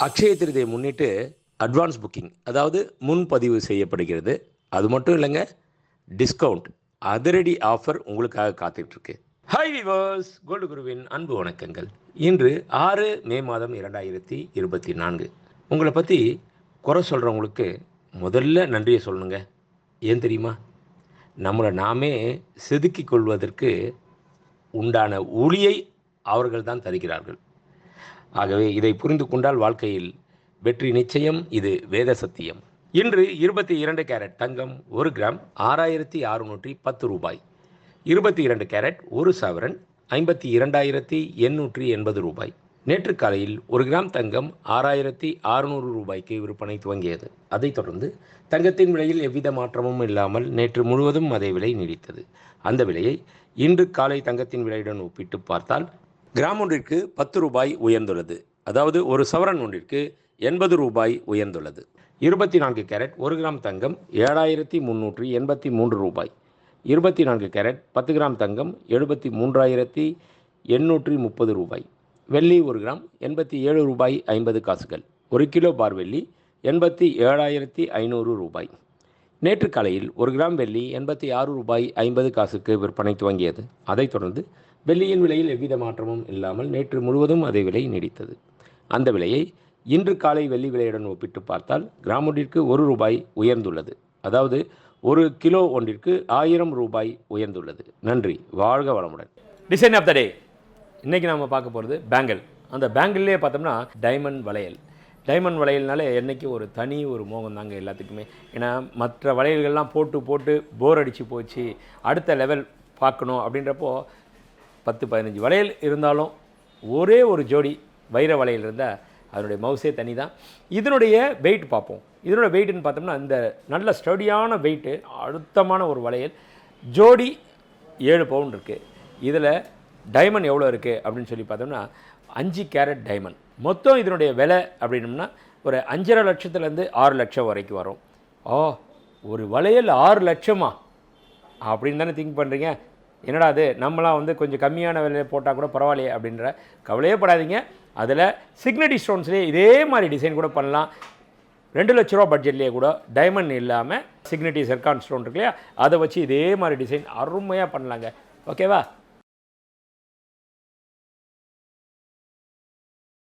அக்ஷய திருதியை முன்னிட்டு advance booking, அதாவது முன்பதிவு செய்யப்படுகிறது. அது மட்டும் இல்லைங்க, டிஸ்கவுண்ட், அதிரடி ஆஃபர் உங்களுக்காக காத்துட்ருக்கு. ஹாய் விவர்ஸ், கோல்டு குருவின் அன்பு வணக்கங்கள். இன்று 6 மே மாதம் 2024. உங்களை பற்றி குறை சொல்கிறவங்களுக்கு முதல்ல நன்றியை சொல்லணுங்க. ஏன் தெரியுமா? நம்மளை நாமே செதுக்கிக் கொள்வதற்கு உண்டான ஒளியை அவர்கள் தான் தருகிறார்கள். ஆகவே இதை புரிந்து கொண்டால் வாழ்க்கையில் வெற்றி நிச்சயம். இது வேத சத்தியம். இன்று 22 கேரட் தங்கம் 1 கிராம் 6610 ரூபாய். 22 கேரட் 1 சவரன் 52,880 ரூபாய். நேற்று காலையில் 1 கிராம் தங்கம் 6600 ரூபாய்க்கு விற்பனை துவங்கியது. அதைத் தொடர்ந்து தங்கத்தின் விலையில் எவ்வித மாற்றமும் இல்லாமல் நேற்று முழுவதும் அதே விலை நீடித்தது. அந்த விலையை இன்று காலை தங்கத்தின் விலையுடன் ஒப்பிட்டு பார்த்தால் கிராம் ஒன்றிற்கு 10 ரூபாய் உயர்ந்துள்ளது. அதாவது ஒரு சவரன் ஒன்றிற்கு 80 ரூபாய் உயர்ந்துள்ளது. 24 கேரட் 1 கிராம் தங்கம் 7383 ரூபாய். 24 கேரட் 10 கிராம் தங்கம் 73,830 ரூபாய். வெள்ளி 1 கிராம் 87 ரூபாய் 50 காசுகள். 1 கிலோ பார் வெள்ளி 87,500 ரூபாய். நேற்று காலையில் 1 கிராம் வெள்ளி 86 ரூபாய் 50 காசுக்கு விற்பனை துவங்கியது. அதைத் தொடர்ந்து வெள்ளியின் விலையில் எவ்வித மாற்றமும் இல்லாமல் நேற்று முழுவதும் அதே விலை நீடித்தது. அந்த விலையை இன்று காலை வெள்ளி விலையுடன் ஒப்பிட்டு பார்த்தால் கிராம் ஒன்றிற்கு 1 ரூபாய் உயர்ந்துள்ளது. அதாவது 1 கிலோ ஒன்றிற்கு 1000 ரூபாய் உயர்ந்துள்ளது. நன்றி, வாழ்க வளமுடன். டிசைன் ஆஃப் த டே. இன்றைக்கி நம்ம பார்க்க போகிறது பேங்கிள். அந்த பேங்கிள்லேயே பார்த்தோம்னா டைமண்ட் வளையல். டைமண்ட் வளையல்னாலே என்றைக்கு ஒரு தனி ஒரு மோகம் தாங்க எல்லாத்துக்குமே. ஏன்னா மற்ற வளையல்கள்லாம் போட்டு போர் அடித்து போச்சு, அடுத்த லெவல் பார்க்கணும் அப்படின்றப்போ 10-15 வளையல் இருந்தாலும் ஒரே ஒரு ஜோடி வைர வளையல் இருந்தால் அதனுடைய மவுசே தனி தான். இதனுடைய வெயிட் பார்ப்போம். இதனோட வெயிட்டுன்னு பார்த்தோம்னா இந்த நல்ல ஸ்டடியான வெயிட்டு, அழுத்தமான ஒரு வளையல். ஜோடி 7 பவுண்ட் இருக்குது. இதில் டைமண்ட் எவ்வளோ இருக்குது அப்படின்னு சொல்லி பார்த்தோம்னா 5 கேரட் டைமண்ட். மொத்தம் இதனுடைய விலை அப்படின்னம்னா ஒரு 5.5 லட்சத்துலேருந்து 6 லட்சம் வரைக்கும் வரும். ஒரு வளையல் 6 லட்சமா அப்படின்னு தானே திங்க் பண்ணுறீங்க? என்னடா அது, நம்மளாம் வந்து கொஞ்சம் கம்மியான விலையை போட்டால் கூட பரவாயில்லையே அப்படின்ற கவலையே படாதீங்க. அதில் சிக்னட்டி ஸ்டோன்ஸ்லேயே இதே மாதிரி டிசைன் கூட பண்ணலாம். 2 லட்ச ரூபா பட்ஜெட்லேயே கூட டைமண்ட் இல்லாமல் சிக்னட்டி செர்கான் ஸ்டோன் இருக்கு இல்லையா, அதை வச்சு இதே மாதிரி டிசைன் அருமையாக பண்ணலாங்க. ஓகேவா?